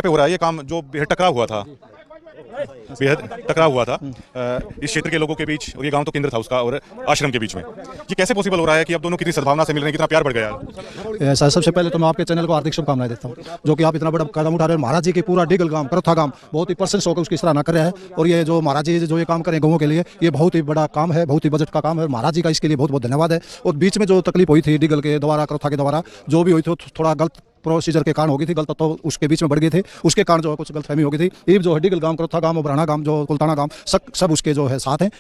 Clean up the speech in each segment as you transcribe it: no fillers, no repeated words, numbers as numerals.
पे हो रहा है ये काम जो बेहद टकराव हुआ था, बेहद टकराव हुआ था इस क्षेत्र के लोगों के बीच, और ये गांव तो केंद्र था उसका, और आश्रम के बीच में। ये कैसे पॉसिबल हो रहा है कि अब दोनों कितनी सद्भावना से मिल रहे हैं, कितना प्यार बढ़ गया है? सर, सबसे पहले तो मैं आपके चैनल को हार्दिक शुभकामनाएं देता हूं, जो कि आप इतना बड़ा कदम उठा रहे हैं। महाराज जी के पूरा डिगल गांव, करथा गांव बहुत ही प्रशंसा होकर उसकी सराहना कर रहा है। और ये जो महाराज जी जो ये काम करें गाँवों के लिए, ये बहुत ही बड़ा काम है, बहुत ही बजट का काम है। महाराज जी का इसके लिए बहुत बहुत धन्यवाद है। और बीच में जो तकलीफ हुई थी डिगल के द्वारा, करथा के द्वारा जो भी हुई थी, थोड़ा गलत प्रोसीजर के कारण हो गई थी, गलत तो उसके बीच में बढ़ गए थे, उसके कारण जो है कुछ गलतफहमी हो गई थी। ये जो है डिगल गांव, करथा गांव, बराना गांव, जो कुलताना गांव, सब उसके जो है साथ हैं,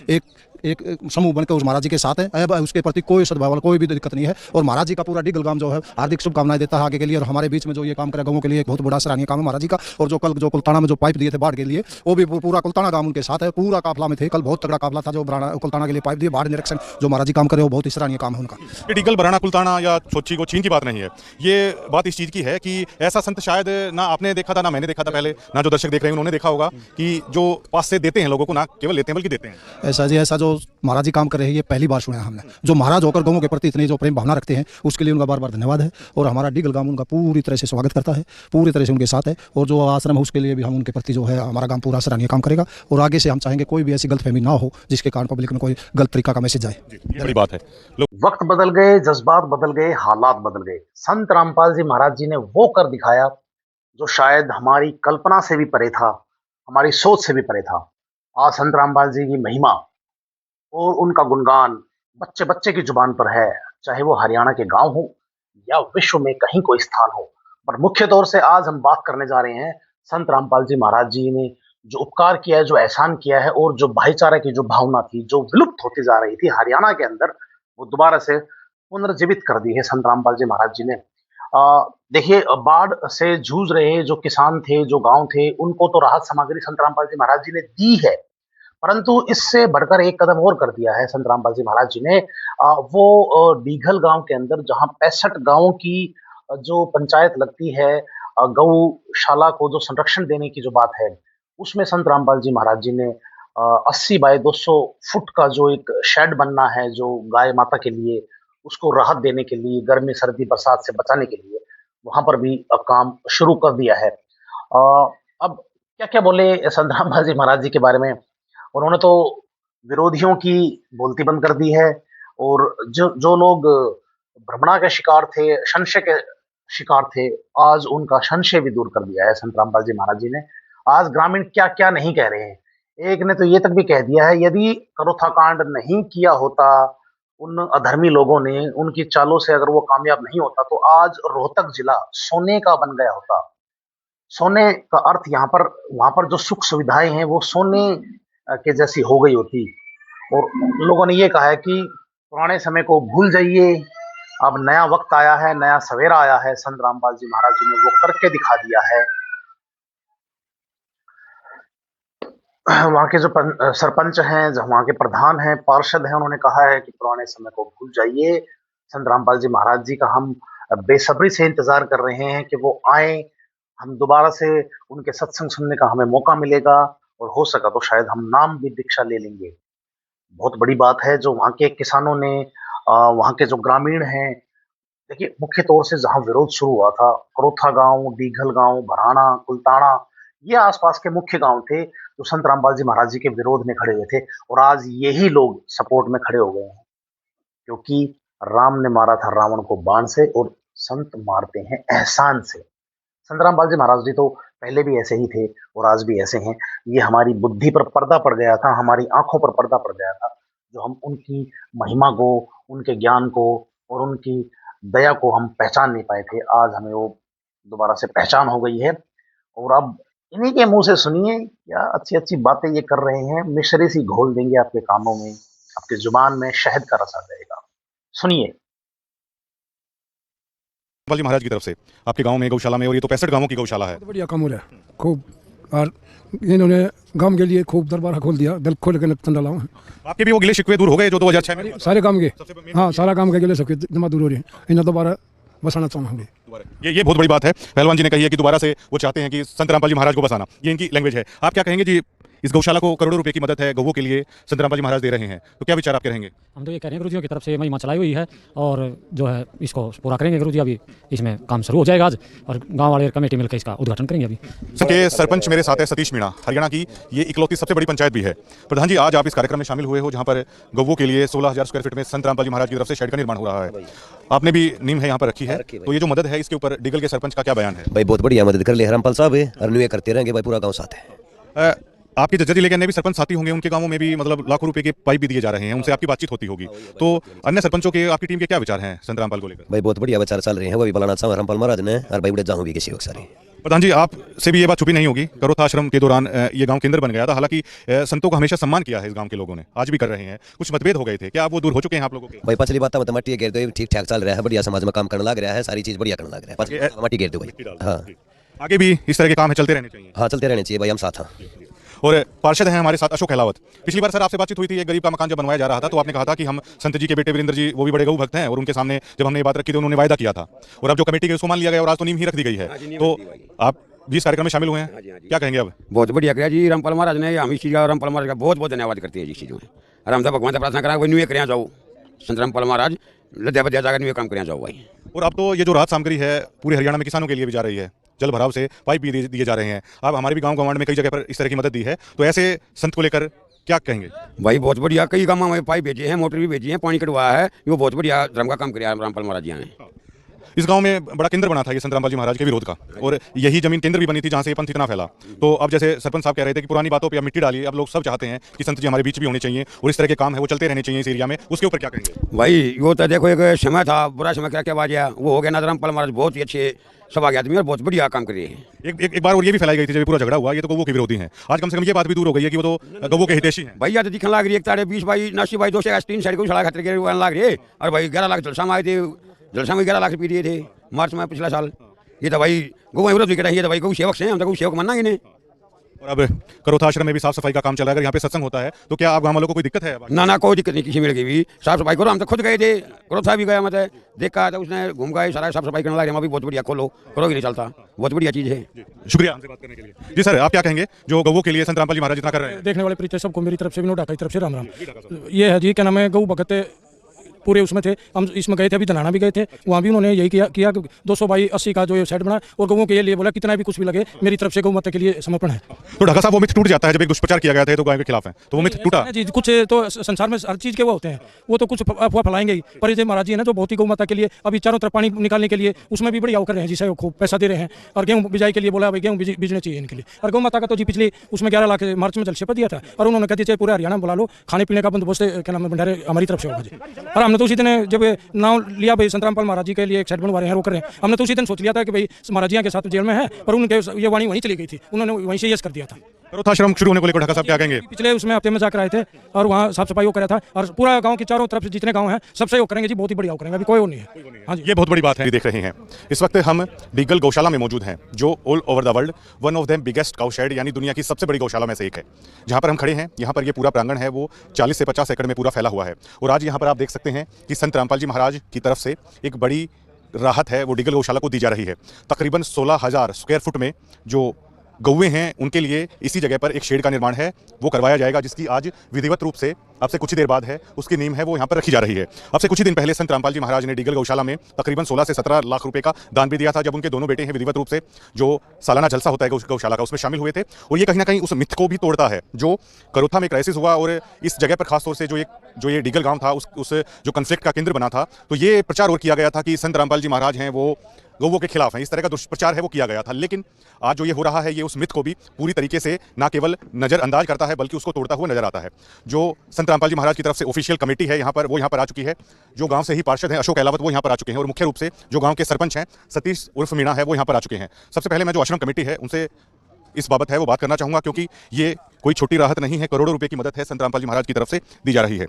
एक समूह बनकर उस महाराज जी के साथ है। अब उसके प्रति कोई सद्भाव, कोई भी दिक्कत नहीं है। और महाराज जी का पूरा डिगल गांव जो है हार्दिक शुभकामनाएं देता है आगे के लिए। और हमारे बीच में जो ये काम करे गाँवों के लिए एक बहुत बड़ा सराहनीय काम है महाराज जी का। और जो कल जो कुलताना में जो पाइप दिए थे बाढ़ के लिए, वो भी पूरा कुलताना गांव उनके साथ है, पूरा काफिला में थे। कल बहुत तगड़ा काफिला था जो कुलताना के लिए पाइप दिए, बाढ़ निरीक्षण जो महाराज जी काम करे, वो बहुत ही सराहनीय काम है उनका। ये डिगल, बराना, कुलताना या छोची को चीन की बात नहीं है, ये बात इस चीज़ की है कि ऐसा संत शायद ना आपने देखा था, ना मैंने देखा था पहले, ना जो दर्शक देख रहे हैं उन्होंने देखा होगा कि जो पास से देते हैं लोगों को, ना केवल लेते हैं बल्कि देते हैं। ऐसा जी, ऐसा जो महाराज जी काम कर रहे हैं, ये पहली बार सुना है हमने। जो महाराज होकर गाँवों के प्रति इतनी जो प्रेम भावना रखते हैं, उसके लिए उनका बार बार धन्यवाद है। और हमारा डिगल गांव उनका पूरी तरह से स्वागत करता है, पूरी तरह से उनके साथ है। और जो आश्रम है उसके लिए भी हम उनके प्रति जो है हमारा गांव पूरा सराहनीय काम करेगा। और आगे से हम चाहेंगे कोई भी ऐसी गलतफहमी ना हो जिसके कारण पब्लिक में कोई गलत तरीका का मैसेज जाए। ये बड़ी बात है। वक्त बदल गए, जज्बात बदल गए, हालात बदल गए। संत रामपाल जी महाराज जी ने वो कर दिखाया जो शायद हमारी कल्पना से भी परे था, हमारी सोच से भी परे था। आज संत रामपाल जी की महिमा और उनका गुणगान बच्चे बच्चे की जुबान पर है, चाहे वो हरियाणा के गांव हो या विश्व में कहीं कोई स्थान हो। पर मुख्य तौर से आज हम बात करने जा रहे हैं संत रामपाल जी महाराज जी ने जो उपकार किया है, जो एहसान किया है, और जो भाईचारा की जो भावना थी, जो विलुप्त होती जा रही थी हरियाणा के अंदर, वो दोबारा से पुनर्जीवित कर दी है संत रामपाल जी महाराज जी ने। देखिए, बाढ़ से जूझ रहे जो किसान थे, जो गांव थे, उनको तो राहत सामग्री संत रामपाल जी महाराज जी ने दी है, परंतु इससे बढ़कर एक कदम और कर दिया है संत रामपाल जी महाराज जी ने। वो डीघल गांव के अंदर जहां 65 गांवों की जो पंचायत लगती है, गौशाला को जो संरक्षण देने की जो बात है, उसमें संत रामपाल जी महाराज जी ने 80 बाय 200 फुट का जो एक शेड बनना है, जो गाय माता के लिए, उसको राहत देने के लिए, गर्मी सर्दी बरसात से बचाने के लिए, वहां पर भी काम शुरू कर दिया है। अब क्या क्या बोले संत रामपाल जी महाराज जी के बारे में। उन्होंने तो विरोधियों की बोलती बंद कर दी है, और जो जो लोग भ्रमणा के शिकार थे, संशय के शिकार थे, आज उनका संशय भी दूर कर दिया है संत रामपाल जी महाराज जी ने। आज ग्रामीण क्या क्या नहीं कह रहे हैं। एक ने तो ये तक भी कह दिया है, यदि करोथा कांड नहीं किया होता उन अधर्मी लोगों ने, उनकी चालों से अगर वो कामयाब नहीं होता, तो आज रोहतक जिला सोने का बन गया होता। सोने का अर्थ यहाँ पर, वहां पर जो सुख सुविधाएं हैं वो सोने के जैसी हो गई होती। और लोगों ने ये कहा है कि पुराने समय को भूल जाइए, अब नया वक्त आया है, नया सवेरा आया है। संत रामपाल जी महाराज जी ने वो करके दिखा दिया है। वहाँ के जो सरपंच हैं, जो वहाँ के प्रधान हैं, पार्षद हैं, उन्होंने कहा है कि पुराने समय को भूल जाइए। संत रामपाल जी महाराज जी का हम बेसब्री से इंतजार कर रहे हैं कि वो आए, हम दोबारा से उनके सत्संग सुनने का हमें मौका मिलेगा, और हो सका तो शायद हम नाम भी दीक्षा ले लेंगे। बहुत बड़ी बात है जो वहाँ के किसानों ने, वहाँ के जो ग्रामीण हैं। देखिए, मुख्य तौर से जहाँ विरोध शुरू हुआ था, करोथा गांव, डीघल गांव, भराना, कुलताना, ये आसपास के मुख्य गांव थे जो संत रामपाल जी महाराज जी के विरोध में खड़े हुए थे। और आज यही लोग सपोर्ट में खड़े हो गए हैं, क्योंकि राम ने मारा था रावण को बाण से, और संत मारते हैं एहसान से। संत रामपाल जी महाराज जी तो पहले भी ऐसे ही थे और आज भी ऐसे हैं। ये हमारी बुद्धि पर पर्दा पड़ गया था, हमारी आंखों पर पर्दा पड़ गया था, जो हम उनकी महिमा को, उनके ज्ञान को और उनकी दया को हम पहचान नहीं पाए थे। आज हमें वो दोबारा से पहचान हो गई है। और अब इन्हीं के मुंह से सुनिए क्या अच्छी अच्छी बातें ये कर रहे हैं। मिश्री सी घोल देंगे आपके कानों में, आपकी जुबान में शहद का रस आ जाएगा। सुनिए। रामपाल जी महाराज की तरफ से आपके गांव में गौशाला में, और ये तो 65 गांवों की गौशाला है। बढ़िया काम हो रहा है खूब, और इन्होंने गांव के लिए खूब दरबार खोल दिया, दिल खोल के नक्तन डाला हूँ। आपके भी वो गिले शिकवे दूर हो गए जो 2006 में सारे काम के, हाँ सारा काम के गिले सबके जमा दूर हो रहे हैं। इन्हें दोबारा बसाना चाहूँगे। ये बहुत बड़ी बात है। पहलवान जी ने कही है कि दोबारा से वो चाहते हैं कि संत रामपाल जी महाराज को बसाना, ये इनकी लैंग्वेज है। आप क्या कहेंगे जी, इस गौशाला को करोड़ों रुपए की मदद है गौओं के लिए संत रामपाल जी महाराज दे रहे हैं, तो क्या विचार आपके रहेंगे? हम तो ये कह रहे हैं गुरुजियों की तरफ से महिमा चलाई हुई है और जो है इसको पूरा करेंगे गुरुजी। अभी इसमें काम शुरू हो जाएगा आज और गांव वाले कमेटी मिलकर इसका उद्घाटन करेंगे। अभी के सरपंच मेरे साथ है सतीश मीणा, हरियाणा की ये इकलौती सबसे बड़ी पंचायत भी है। प्रधान जी, आज आप इस कार्यक्रम में शामिल हुए हो जहां पर गौओं के लिए 16,000 स्क्वायर फीट में संत रामपाल जी महाराज की तरफ से शेड का निर्माण हो रहा है। आपने भी नींव है यहाँ पर रखी है, तो ये जो मदद है इसके ऊपर डिगल के सरपंच का क्या बयान है? भाई बहुत बढ़िया मदद कर ले रामपाल साहब है और न्यू करते रहेंगे भाई, पूरा गाँव साथ है। आपके जज्जर जिले के अन्य भी सरपंच साथी होंगे, उनके गांवों में भी मतलब लाखों रुपए के पाइप भी दिए जा रहे हैं, उनसे आपकी बातचीत होती होगी, तो अन्य सरपंचों के आपकी टीम के क्या विचार हैं संत रामपाल को लेकर? भाई बहुत बढ़िया विचार चल रहे हैं, वो भी बुलाना चाहूँ रामपाल महाराज ने और भाई उड़े जाऊँ भी किसी वक्त सारी। प्रधान जी, आपसे भी ये बात छुपी नहीं होगी, करोथा आश्रम के दौरान ये गांव केंद्र बन गया था, हालांकि संतों का हमेशा सम्मान किया है इस गांव के लोगों ने, आज भी कर रहे हैं। कुछ मतभेद हो गए थे, क्या आप वो दूर हो चुके हैं आप लोगों के? भाई पिछली बात मत मट्टी घेर दो, ठीक ठाक चल रहा है, बढ़िया समाज में काम करने लग रहा है, सारी चीज बढ़िया करने लग रहा है, मट्टी घेर दो भाई। हाँ, आगे भी इस तरह के काम है चलते रहने चाहिए। हाँ चलते रहने चाहिए भाई, हम साथ हैं। और पार्षद हैं हमारे साथ अशोक अहलावत। पिछली बार सर आपसे बातचीत हुई थी, एक गरीब का मकान जब बनवाया जा रहा था तो आपने कहा था कि हम संत जी के बेटे वीरेंद्र जी, वो भी बड़े गौ भक्त हैं, और उनके सामने जब हमने ये बात रखी तो उन्होंने वायदा किया था, और अब जो कमेटी के उसको मान लिया गया और आज तो नींव ही रख दी गई है। तो आप भी इस कार्यक्रम में शामिल हुए हैं, क्या कहेंगे अब? बहुत बढ़िया किया जी रामपाल महाराज ने, हम इस चीज़ का रामपाल महाराज का बहुत बहुत धन्यवाद करते हैं इस चीज़ों में। और हम तो भगवान से प्रार्थना करा वही न्यू करें जाओ, संत रामपाल महाराज लद्या बद्या जाकर न्यू काम करें जाओ भाई। और अब तो ये जो राहत सामग्री है पूरे हरियाणा में किसानों के लिए भी जा रही है, जल भराव से पाइप भी दिए जा रहे हैं। अब हमारे भी गांव गंवाड़ में कई जगह पर इस तरह की मदद दी है, तो ऐसे संत को लेकर क्या कहेंगे? भाई बहुत बढ़िया, कई गाँव में पाइप भेजे हैं, मोटर भी भेजी है, पानी कटवाया है, ये बहुत बढ़िया धर्म का काम किया रामपाल महाराज जी ने। इस गांव में बड़ा केंद्र बना था ये संत रामपाल जी महाराज के विरोध का, और यही जमीन केंद्र भी बनी थी जहां से ये पंथ इतना फैला। तो अब जैसे सरपंच साहब कह रहे थे कि पुरानी बातों पे अब मिट्टी डाली, अब लोग सब चाहते हैं कि संत जी हमारे बीच भी होने चाहिए और इस तरह के काम है वो चलते रहने चाहिए इस एरिया में, उसके ऊपर क्या कहेंगे? भाई वो तो देखो एक समय था, बुरा समय क्या क्या बात वो हो गया ना, रामपाल महाराज बहुत ही अच्छे सभा आदमी और बहुत बढ़िया काम कर रहे हैं। एक बार और ये भी फैलाई गई थी जब पूरा झगड़ा हुआ, ये तो गौवों के विरोधी हैं। आज कम से कम ये बात भी दूर हो गई है कि वो तो गौवों के हितैषी हैं। भैया तो दिखने लग रही है, 20 भाई 89 भाई 203 साइड को खतरे के लग रहे, और भाई 11 लाख जलसा में आए थे, जलसा में 11 लाख रुपये दिए थे मार्च में पिछला साल। ये तो भाई गौ विरोध भी है, तो भाई गौ सेवक से हम तो गौ सेवक मानना इन्हें। और अब करोथा आश्रम में भी साफ सफाई का काम चल रहा है, अगर यहाँ पे सत्संग होता है तो क्या आप गाँव वालों को कोई दिक्कत है? ना कोई दिक्कत नहीं, किसी मिल गई भी साफ सफाई करो, हम तो खुद गए थे, करोथा भी गया, मतलब देखा तो उसने घूम गए सारा साफ सफाई करने लगे, हम भी बहुत बढ़िया खोलो करोगे नहीं चलता, बहुत बढ़िया चीज़ है। शुक्रिया हमसे बात करने के लिए। जी सर, आप क्या कहेंगे जो गौवों के लिए संत रामपाल जी महाराज इतना कर रहे हैं? देखने वाले परिचय सबको मेरी तरफ से, विनोद ढाका की तरफ से राम राम। ये है जी, क्या नाम है, गौ भगत पूरे उसमें थे, हम इसमें गए थे, अभी धनाना भी गए थे, वहाँ भी उन्होंने यही किया कि 200 बाई 80 का जो साइड बना और गौों के लिए बोला कितना भी कुछ भी लगे मेरी तरफ से गौ माता के लिए समर्पण है। तो ढाका साहब वो मिथ टूट जाता है जब एक दुष्प्रचार किया गया था तो गाय के खिलाफ है, तो वो मिथ टूटा जी। कुछ तो संसार में हर चीज़ के वो होते हैं, वो तो कुछ अफवाह फैलाएंगे ही, पर ये महाराज जी है ना जो बहुत ही गौ माता के लिए अभी चारों तरफ पानी निकालने के लिए उसमें भी बढ़िया कर रहे हैं जी, खूब पैसा दे रहे हैं, और गेहूँ बिजाई के लिए बोला भाई गेहूँ बीजने चाहिए इनके लिए। और गौ माता का तो जी पिछले उसमें 11 लाख मार्च में जलसे पर दिया था, और उन्होंने कहा चाहे पूरे हरियाणा में बुला लो, खाने पीने का बंदोबस्त क्या नाम है भंडारे हमारी तरफ से होगा जी। और हमने तो उसी दिन जब नाम लिया भाई संत रामपाल महाराज जी के लिए एक साइड बनवा रहे हैं, वो कर रहे हैं, हमने तो उसी दिन सोच लिया था कि भाई महाराज जी के साथ जेल में है, पर उनके ये वाणी वहीं चली गई थी, उन्होंने वहीं से यस कर दिया था। करोथा आश्रम शुरू होने को लेकर ढाका साहब क्या कहेंगे? पिछले उसमें हफ्ते में जाकर आए थे और वहाँ साफ सफाई वो करा था, और पूरा गांव के चारों तरफ से जितने गांव हैं सबसे वो करेंगे जी, बहुत ही बढ़िया करेंगे, अभी कोई और नहीं है। हाँ जी, ये बहुत बड़ी बात है। देख रहे हैं इस वक्त हम डिगल गौशाला में मौजूद हैं, जो all over the world one of the biggest cow shade यानी दुनिया की सबसे बड़ी गौशाला में से एक है। जहाँ पर हम खड़े हैं, यहाँ पर ये पूरा प्रांगण है वो 40 से 50 एकड़ में पूरा फैला हुआ है, और आज यहाँ पर आप देख सकते हैं कि संत रामपाल जी महाराज की तरफ से एक बड़ी राहत है वो डिगल गौशाला को दी जा रही है। तकरीबन 16,000 स्क्वायर फुट में जो गौवें हैं उनके लिए इसी जगह पर एक शेड का निर्माण है वो करवाया जाएगा, जिसकी आज विधिवत रूप से अब से कुछ ही देर बाद है उसकी नींव है वो यहाँ पर रखी जा रही है। अब से कुछ ही दिन पहले संत रामपाल जी महाराज ने डिगल गौशाला में तकरीबन 16 से 17 लाख रुपए का दान भी दिया था, जब उनके दोनों बेटे हैं विधिवत रूप से जो सालाना जलसा होता है गौशाला का उसमें शामिल हुए थे। और ये कहीं ना कहीं उस मिथ को भी तोड़ता है जो करोथा में क्राइसिस हुआ, और इस जगह पर खासतौर से जो ये डिगल गाँव था उस जो कन्फ्लिक्ट का केंद्र बना था, तो ये प्रचार और किया गया था कि संत रामपाल जी महाराज हैं वो गौवों के खिलाफ हैं, इस तरह का दुष्प्रचार है वो किया गया था। लेकिन आज जो ये हो रहा है ये उस मिथ को भी पूरी तरीके से ना केवल नज़रअंदाज करता है बल्कि उसको तोड़ता हुआ नजर आता है। जो संत रामपाल जी महाराज की तरफ से ऑफिशियल कमेटी है यहाँ पर वो यहाँ पर आ चुकी है, जो गांव से ही पार्षद हैं अशोक अहलावत वो यहाँ पर आ चुके हैं, और मुख्य रूप से जो गांव के सरपंच हैं सतीश उर्फ मीणा है वो यहाँ पर आ चुके हैं। सबसे पहले मैं जो आश्रम कमेटी है उनसे इस बाबत है वो बात करना चाहूँगा, क्योंकि ये कोई छोटी राहत नहीं है, करोड़ों रुपये की मदद है संत रामपाल जी महाराज की तरफ से दी जा रही है।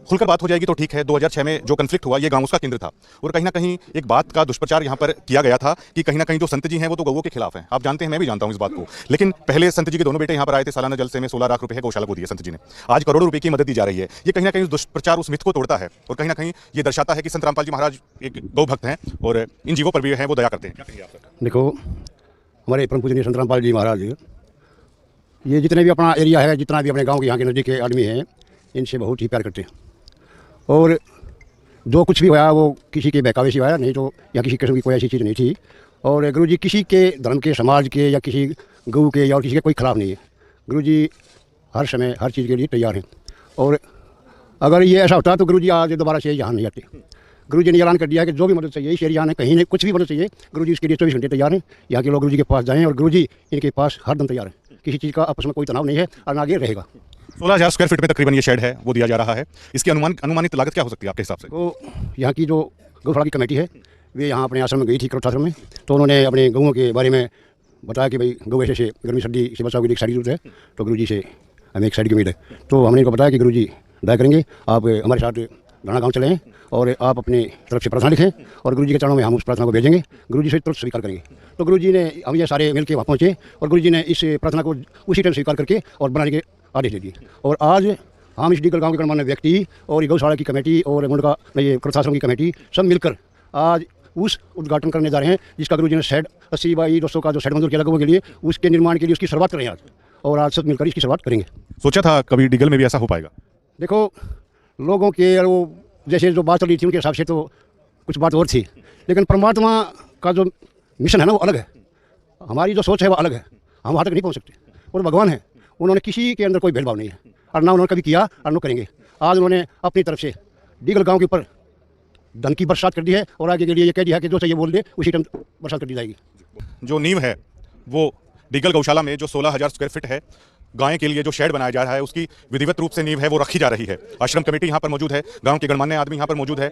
खुलकर बात हो जाएगी तो ठीक है। 2006 में जो कन्फ्लिक्ट हुआ ये गांव उसका केंद्र था, और कहीं ना कहीं एक बात का दुष्प्रचार यहाँ पर किया गया था कि कहीं ना कहीं जो संत जी हैं वो तो गौवों के खिलाफ हैं। आप जानते हैं, मैं भी जानता हूँ इस बात को, लेकिन पहले संत जी के दोनों बेटे यहाँ पर आए थे, सालाना जलसे में 16 लाख रुपए गौशाला को दिए संत जी ने, आज करोड़ों रुपए की मदद दी जा रही है। ये कहीं ना कहीं दुष्प्रचार उस मिथ को तोड़ता है, और कहीं ना कहीं ये दर्शाता है कि संत रामपाल जी महाराज एक गौ भक्त हैं और इन जीवों पर भी है वो दया करते हैं। देखो, हमारे परम पूजनीय संत रामपाल जी महाराज ये जितने भी अपना एरिया है, जितना भी अपने गांव के यहाँ के नज़दीक के आदमी हैं, इनसे बहुत ही प्यार करते हैं। और जो कुछ भी हुआ वो किसी के बहकावे से हुआ, नहीं तो यहाँ किसी किस्म की कोई ऐसी चीज़ नहीं थी। और गुरु जी किसी के धर्म के, समाज के या किसी गऊ के या किसी के कोई खिलाफ नहीं है। गुरु जी हर समय हर चीज़ के लिए तैयार हैं। और अगर ये ऐसा होता तो गुरु जी आज दोबारा से यहाँ नहीं आते। गुरु जी ने ऐलान कर दिया है कि जो भी मदद चाहिए इस एरिया में, कहीं नहीं कुछ भी मदद चाहिए, गुरु जी इसके लिए 24 घंटे तैयार हैं। यहाँ के लोग गुरु जी के पास जाएँ और गुरु जी इनके पास हर दम तैयार हैं। किसी चीज़ का आपस में कोई तनाव नहीं है और आगे रहेगा। 16,000 स्क्वायर फीट में तकरीबन ये शेड है वो दिया जा रहा है। इसकी अनुमानित लागत क्या हो सकती है आपके हिसाब से? तो यहाँ की जो गौशाला की कमेटी है वे यहाँ अपने आश्रम में गई थी, करोथा आश्रम में। तो उन्होंने अपने गऊँ के बारे में बताया कि भाई गऊ ऐसे से गर्मी सर्दी से बचाव के लिए एक साड़ी जरूरत है, तो गुरु जी से हमें एक साड़ी की उम्मीद है। तो हमने इनको बताया कि गुरु जी दया करेंगे, आप हमारे साथ राणा गाँव चलें और आप अपनी तरफ से प्रार्थना लिखें और गुरु जी के चरणों में हम उस प्रार्थना को भेजेंगे। गुरु जी से तुरंत स्वीकार करेंगे। तो गुरु जी ने, हम ये सारे मिलकर वहाँ पहुँचे और गुरु जी ने इस प्रार्थना को उसी टाइम स्वीकार करके और बनाने के आदेश दे दिए। और आज हम इस डीगल गाँव के गणमान्य व्यक्ति और गौशाला की कमेटी और मुंडका ये करोथा की कमेटी सब मिलकर आज उस उद्घाटन करने जा रहे हैं जिसका गुरु जी ने शेड 80 बाई 200 का जो शेड मंजूर किया गऊँ के लिए, उसके निर्माण के लिए उसकी शुरुआत करें आज। और आज सब मिलकर इसकी शुरुआत करेंगे। सोचा था कभी डीगल में भी ऐसा हो पाएगा? देखो, लोगों के वो जैसे जो बात चल रही थी उनके हिसाब से तो कुछ बात और थी, लेकिन परमात्मा का जो मिशन है ना वो अलग है, हमारी जो सोच है वो अलग है। हम वहाँ तक नहीं पहुँच सकते। और भगवान है, उन्होंने किसी के अंदर कोई भेदभाव नहीं है और ना उन्होंने कभी किया और न करेंगे। आज उन्होंने अपनी तरफ से डीगल गाँव के ऊपर धन की बरसात कर दी है और आगे के लिए ये कह दिया कि जो चाहिए बोल दे उसी टाइम बरसात कर दी जाएगी। जो नींव है वो डीगल गौशाला में जो 16,000 स्क्वायर फीट है, गाय के लिए जो शेड बनाया जा रहा है उसकी विधिवत रूप से नींव है वो रखी जा रही है। आश्रम कमेटी यहाँ पर मौजूद है, गांव के गणमान्य आदमी यहाँ पर मौजूद है।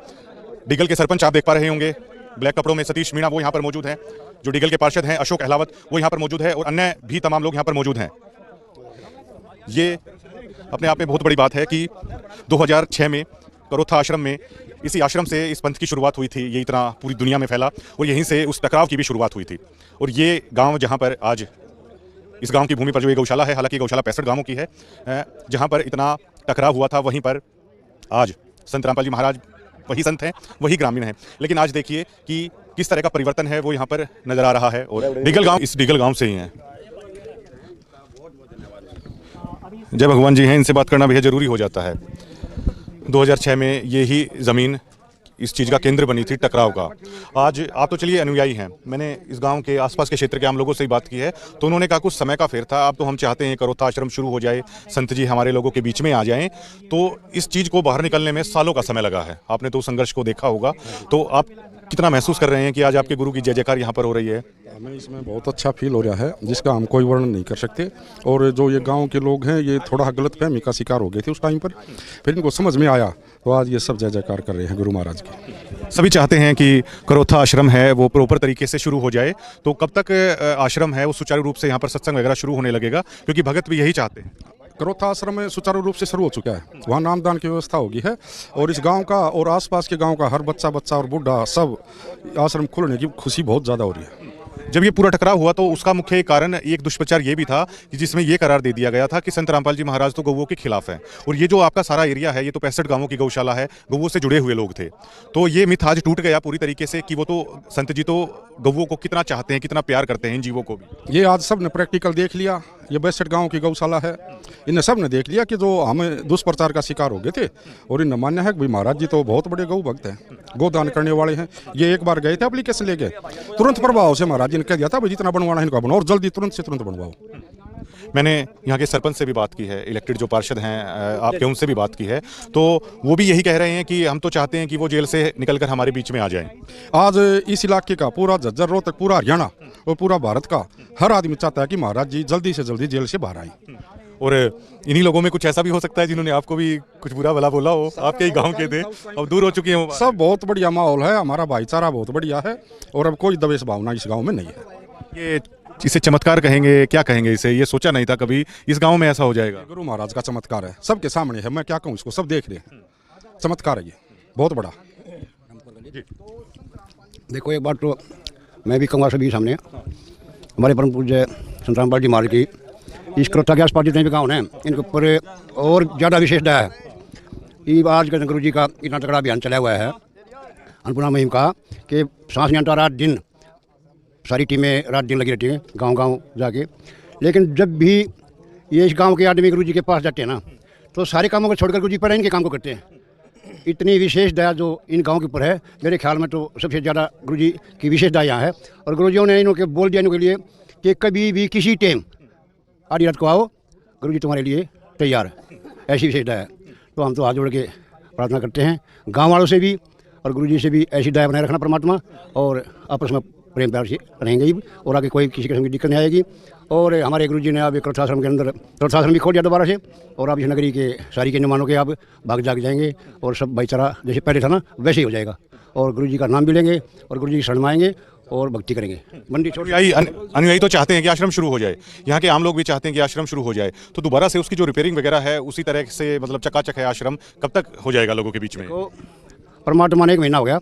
डीगल के सरपंच आप देख पा रहे होंगे ब्लैक कपड़ों में, सतीश मीणा वो यहाँ पर मौजूद है। जो डीगल के पार्षद हैं अशोक अहलावत वो यहाँ पर मौजूद है और अन्य भी तमाम लोग यहाँ पर मौजूद हैं। ये अपने आप में बहुत बड़ी बात है कि 2006 में करोथा आश्रम में, इसी आश्रम से इस पंथ की शुरुआत हुई थी। ये इतना पूरी दुनिया में फैला और यहीं से उस टकराव की भी शुरुआत हुई थी। और ये गांव जहां पर आज इस गांव की भूमि पर जो ये गौशाला है, हालांकि गौशाला 65 गांवों की है, जहां पर इतना टकराव हुआ था वहीं पर आज संत रामपाल जी महाराज वही संत हैं, वही ग्रामीण हैं। लेकिन आज देखिए कि किस तरह का परिवर्तन है वो यहाँ पर नजर आ रहा है। और डीगल गाँव इस डीगल गाँव से ही हैं। जय भगवान जी हैं, इनसे बात करना बेहद जरूरी हो जाता है। 2006 में ये ही ज़मीन इस चीज़ का केंद्र बनी थी, टकराव का। आज आप तो चलिए अनुयायी हैं, मैंने इस गांव के आसपास के क्षेत्र के आम लोगों से ही बात की है तो उन्होंने कहा कुछ समय का फेर था। अब तो हम चाहते हैं करोथा आश्रम शुरू हो जाए, संत जी हमारे लोगों के बीच में आ जाएं। तो इस चीज़ को बाहर निकलने में सालों का समय लगा है। आपने तो संघर्ष को देखा होगा, तो आप कितना महसूस कर रहे हैं कि आज आपके गुरु की जय जयकार यहाँ पर हो रही है? हमें इसमें बहुत अच्छा फील हो रहा है जिसका हम कोई वर्णन नहीं कर सकते। और जो ये गांव के लोग हैं ये थोड़ा गलतफहमी का शिकार हो गए थे उस टाइम पर, फिर इनको समझ में आया तो आज ये सब जय जयकार कर रहे हैं गुरु महाराज की। सभी चाहते हैं कि करोथा आश्रम है वो प्रॉपर तरीके से शुरू हो जाए। तो कब तक आश्रम है वो सुचारू रूप से यहाँ पर सत्संग वगैरह शुरू होने लगेगा? क्योंकि भगत भी यही चाहते हैं। करोथा आश्रम में सुचारू रूप से शुरू हो चुका है, वहाँ नामदान की व्यवस्था होगी है और इस गांव का और आसपास के गांव का हर बच्चा और बूढ़ा सब आश्रम खुलने की खुशी बहुत ज़्यादा हो रही है। जब ये पूरा टकराव हुआ तो उसका मुख्य कारण एक दुष्प्रचार ये भी था कि जिसमें ये करार दे दिया गया था कि संत रामपाल जी महाराज तो गौवों के खिलाफ हैं और ये जो आपका सारा एरिया है ये तो 65 गांवों की गौशाला है, गौवों से जुड़े हुए लोग थे। तो ये मिथ आज टूट गया पूरी तरीके से कि वो तो संत जी तो गौवों को कितना चाहते हैं, कितना प्यार करते हैं इन जीवों को भी। ये आज सब ने प्रैक्टिकल देख लिया। ये 62 गाँव की गौशाला है, इन्हें सब ने देख लिया कि जो हमें दुष्प्रचार का शिकार हो गए थे और इन्हें मान्य है कि भाई महाराज जी तो बहुत बड़े गौ भक्त हैं, गोदान करने वाले हैं। ये एक बार गए थे एप्लीकेशन लेके, तुरंत प्रभाव से महाराज जी ने कह दिया था भाई जितना बनवाना है इनका बनाओ और जल्दी तुरंत से तुरंत बनवाओ। मैंने यहाँ के सरपंच से भी बात की है, इलेक्टेड जो पार्षद हैं आपके, उनसे भी बात की है, तो वो भी यही कह रहे हैं कि हम तो चाहते हैं कि वो जेल से निकलकर हमारे बीच में आ जाएं। आज इस इलाके का पूरा झज्जर, रोहतक, पूरा हरियाणा और पूरा भारत का हर आदमी चाहता है कि महाराज जी जल्दी से जल्दी जेल से बाहर आए। और इन्हीं लोगों में कुछ ऐसा भी हो सकता है जिन्होंने आपको भी कुछ बुरा भला बोला हो, आपके ही गांव के थे, अब दूर हो चुके हैं। सब बहुत बढ़िया माहौल है, हमारा भाईचारा बहुत बढ़िया है और अब कोई दबेश भावना इस गाँव में नहीं है। ये इसे चमत्कार कहेंगे, क्या कहेंगे इसे? ये सोचा नहीं था कभी इस गांव में ऐसा हो जाएगा। गुरु महाराज का चमत्कार है, सबके सामने है, मैं क्या कहूँ इसको, सब देख रहे हैं। चमत्कार है ये बहुत बड़ा। देखो एक बात तो मैं भी कहूँगा सभी सामने, हमारे परम पूज्य संत रामपाल जी महाराज की इस करोथा के आसपास जितने भी गाँव हैं इनके ऊपर और ज़्यादा विशेषता है। ये आज का गुरु जी का इतना तगड़ा अभियान चला हुआ है अन्नपूर्णा मुहिम का कि सांस नहीं आता, रात दिन सारी टीमें रात दिन लगी रहती हैं गांव-गांव जाके। लेकिन जब भी ये इस गांव के आदमी गुरु जी के पास जाते हैं ना, तो सारे कामों को छोड़कर गुरु जी पहले इनके काम को करते हैं। इतनी विशेष दया जो इन गांव के ऊपर है, मेरे ख्याल में तो सबसे ज़्यादा गुरु जी की विशेष दया यहाँ है। और गुरु जी ने इनके बोल दिया इनके लिए कि कभी भी किसी टाइम आधी रात को आओ, गुरु जी तुम्हारे लिए तैयार है। ऐसी विशेष दया है। तो हम तो हाथ जोड़ के प्रार्थना करते हैं गाँव वालों से भी और गुरु जी से भी, ऐसी दया बनाए रखना परमात्मा, और आपस में प्रेम प्यार से रहेंगे ही, और आगे कोई किसी किस्म की दिक्कत नहीं आएगी। और हमारे गुरु जी ने अब तीर्थाश्रम के अंदर तीर्थाश्रम भी खोल दिया दोबारा से, और अब इस नगरी के सारी के नुमानों के अब भाग जाग जाएंगे, और सब भाईचारा जैसे पहले था ना वैसे ही हो जाएगा। और गुरु जी का नाम भी लेंगे और गुरु जी की शरण में आएंगे और भक्ति करेंगे। मंडी छोड़ अनुयायी तो चाहते हैं कि आश्रम शुरू हो जाए, यहाँ के आम लोग भी चाहते हैं कि आश्रम शुरू हो जाए, तो दोबारा से उसकी जो रिपेयरिंग वगैरह है उसी तरह से मतलब चकाचक है आश्रम, कब तक हो जाएगा लोगों के बीच में? तो परमात्मा ने 1 महीना हो गया,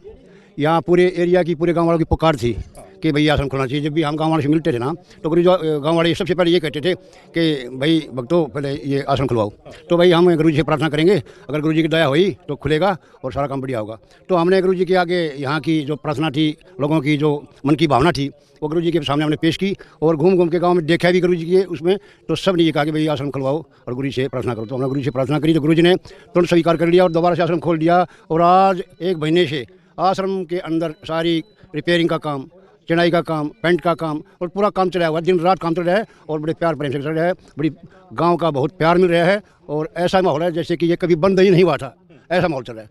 यहाँ पूरे एरिया की, पूरे गाँव वालों की पुकार थी कि भाई आश्रम खोलना चाहिए। जब भी हम गाँव वालों से मिलते थे ना, तो गुरु जी गाँव वाले सबसे पहले ये कहते थे कि भाई भक्तों पहले ये आश्रम खुलवाओ। तो भाई हम गुरु जी से प्रार्थना करेंगे, अगर गुरु जी की दया हुई तो खुलेगा और सारा काम बढ़िया होगा। तो हमने गुरु जी के आगे यहाँ की जो प्रार्थना थी, लोगों की जो मन की भावना थी, वो गुरु जी के सामने हमने पेश की, और घूम घूम के गाँव में देखा भी गुरु जी के उसमें, तो सब ने ये कहा कि भाई आश्रम खुलवाओ और गुरु जी से प्रार्थना करो। तो हमने गुरु जी से प्रार्थना करी, तो गुरु जी ने तुरंत स्वीकार कर लिया और दोबारा से आश्रम खोल दिया। और आज 1 महीने से आश्रम के अंदर सारी रिपेयरिंग का काम, चढ़ाई का काम, पेंट का काम, और पूरा काम चला हुआ है, दिन रात काम चल रहा है, और बड़े प्यार प्रेम से चल रहा है। बड़ी गांव का बहुत प्यार मिल रहा है, और ऐसा माहौल है जैसे कि ये कभी बंद ही नहीं हुआ था, ऐसा माहौल चल रहा है।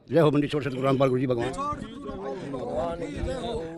जय हो मंडी छोड़ सतगुरु रामपाल गुरु जी भगवान।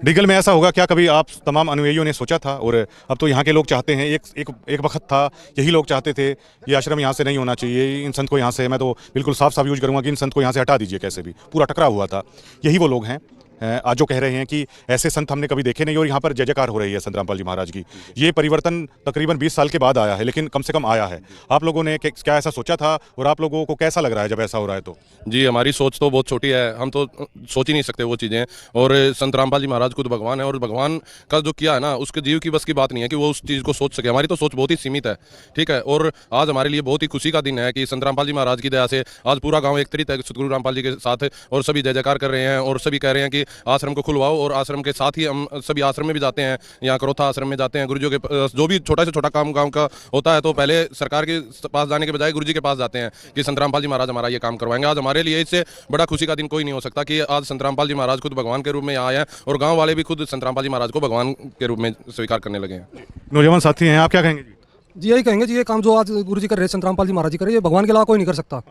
डिगल में ऐसा होगा क्या कभी आप तमाम अनुयायियों ने सोचा था? और अब तो यहाँ के लोग चाहते हैं, एक वक्त था यही लोग चाहते थे ये आश्रम यहाँ से नहीं होना चाहिए, इन संत को यहाँ से, मैं तो बिल्कुल साफ साफ यूज करूँगा कि इन संत को यहाँ से हटा दीजिए, कैसे भी पूरा टकराव हुआ था। यही वो लोग हैं आज जो कह रहे हैं कि ऐसे संत हमने कभी देखे नहीं, और यहाँ पर जय जयकार हो रही है संत रामपाल जी महाराज की। ये परिवर्तन तकरीबन 20 साल के बाद आया है, लेकिन कम से कम आया है। आप लोगों ने क्या ऐसा सोचा था, और आप लोगों को कैसा लग रहा है जब ऐसा हो रहा है? तो जी हमारी सोच तो बहुत छोटी है, हम तो सोच ही नहीं सकते वो चीज़ें। और संत रामपाल जी महाराज खुद भगवान है, और भगवान का जो किया है ना, उसके जीव की बस की बात नहीं है कि वो उस चीज़ को सोच सके। हमारी तो सोच बहुत ही सीमित है, ठीक है। और आज हमारे लिए बहुत ही खुशी का दिन है कि संत रामपाल जी महाराज की दया से आज पूरा गाँव एकत्रित है सतगुरु रामपाल जी के साथ, और सभी जय जयकार कर रहे हैं, और सभी कह रहे हैं कि आश्रम को खुलवाओ। और आश्रम के साथ ही हम सभी आश्रम में भी जाते हैं, यहाँ करोथा आश्रम में जाते हैं। गुरु जी के जो भी छोटा से छोटा काम गाँव का होता है, तो पहले सरकार के पास जाने के बजाय गुरु जी के पास जाते हैं कि संत रामपाल जी महाराज हमारा ये काम करवाएंगे। आज हमारे लिए इससे बड़ा खुशी का दिन कोई नहीं हो सकता कि आज संत रामपाल जी महाराज खुद भगवान के रूप में यहाँ आए हैं, और गाँव वाले भी खुद संत रामपाल जी महाराज को भगवान के रूप में स्वीकार करने लगे हैं। नौजवान साथी हैं, आप क्या कहेंगे? जी यही कहेंगे जी, ये काम जो आज गुरु जी कर रहे हैं, संत रामपाल जी महाराज जी कर रहे हैं, ये भगवान के अलावा कोई नहीं कर सकता।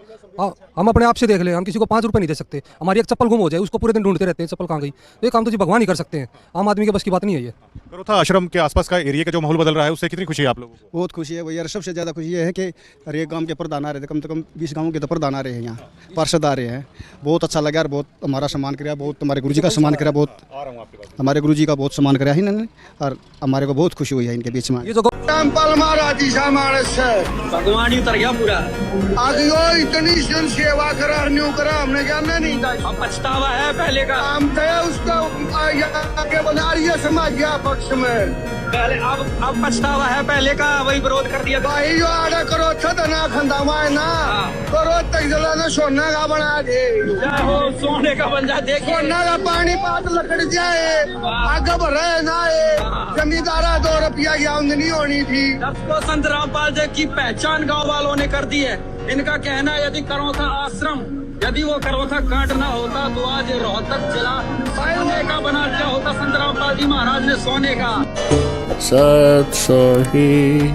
हम अपने आप से देख ले, हम किसी को 5 रुपये नहीं दे सकते। हमारी एक चप्पल गुम हो जाए, उसको पूरे दिन ढूंढते रहते हैं चप्पल कहाँ गई। तो ये काम तो जी भगवान ही कर सकते हैं, आम आदमी के बस की बात नहीं है ये। करोथा आश्रम के आसपास का एरिया का जो माहौल बदल रहा है, उससे कितनी खुशी है आप लोगों को? बहुत खुशी है भैया। सबसे ज़्यादा खुशी ये है कि हर एक गांव के प्रधान आ रहे थे, कम से कम 20 गाँव के तो प्रधान आ रहे हैं, यहाँ पार्षद आ रहे हैं। बहुत अच्छा लगा, और बहुत हमारा सम्मान कराया, बहुत हमारे गुरु जी का सम्मान कराया, बहुत हमारे गुरु जी का बहुत सम्मान कराया इन्होंने, और हमारे को बहुत खुशी हुई है इनके बीच में। ये जो रामपाल महाराज जी सा मानस है, भगवान ही उतर गया पूरा। आगे इतनी जन सेवा करा हमने जानना नहीं था। अब पछतावा है पहले का, हम थे उसका आगे बना रही है समाज पक्ष में पहले। अब पछतावा है पहले का, वही विरोध कर दिया भाई। जो आड़ा करो ना खंदावा है ना, करो तक जला ना सोना का बना दे, सोने का बन जाए, देखिए सोना का पानी पात लकड़ जाए, आगे बढ़े ना जमींदारा 2 रुपया की आमदनी होनी थी। तो संत रामपाल जी की पहचान गाँव वालों ने कर दी है। इनका कहना है यदि करोथा आश्रम, यदि वो करोथा कांड ना होता तो आज रोहतक जिला सोने का बना दिया होता। संत रामपाल जी महाराज ने सोने का। सत सोही